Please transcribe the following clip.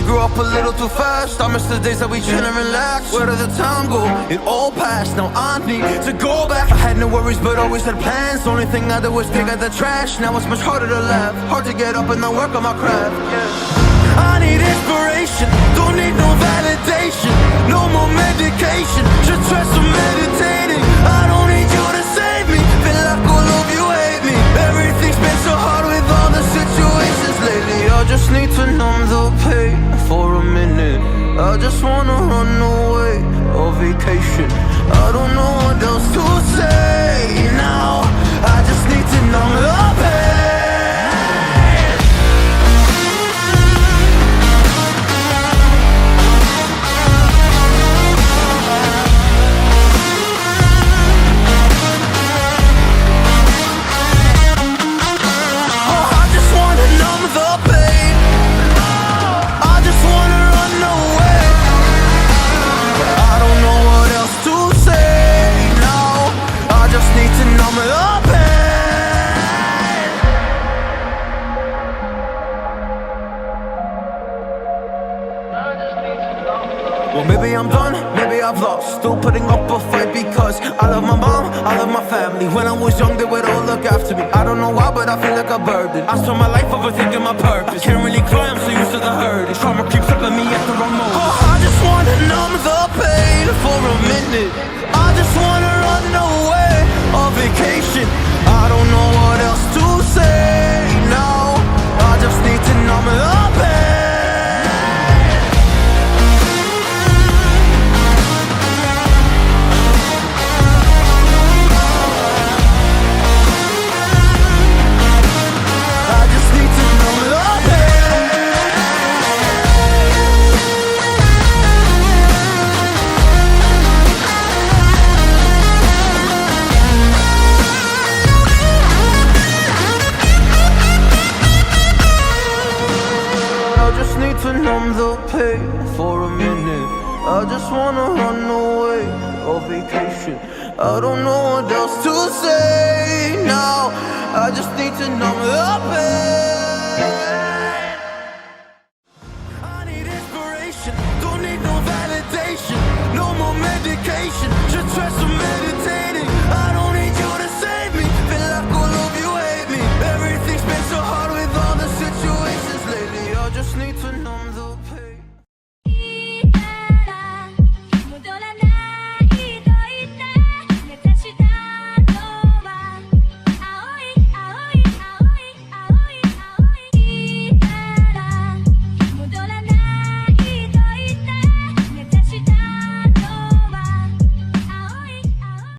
Grew up a little too fast. I miss the days that we chill and relax. Where did the time go? It all passed. Now I need to go back. I had no worries but always had plans. The only thing I did was dig at the trash. Now it's much harder to laugh, hard to get up and then work on my craft. I need inspiration, don't need no validation. No more medication, just try some meditating. I don't need you to save me, feel like all of you hate me. Everything's been so hard with all the situations lately. I just need to numb the pain for a minute. I just wanna run away on vacation. I don't know what else to say now. I just need to numb the pain. Well, maybe I'm done, maybe I've lost. Still putting up a fight because I love my mom, I love my family. When I was young, they would all look after me. I don't know why, but I feel like a burden. I spent my life overthinking my purpose. I can't really cry, I'm so used to the hurt. Trauma keeps up at me at the wrong moment. Oh, I just wanna numb the pain for a minute. I just wanna run away on vacation. I don't know what else to say now. I just need to numb the pain. To numb the pain for a minute. I just wanna run away on vacation. I don't know what else to say now. I just need to numb the pain.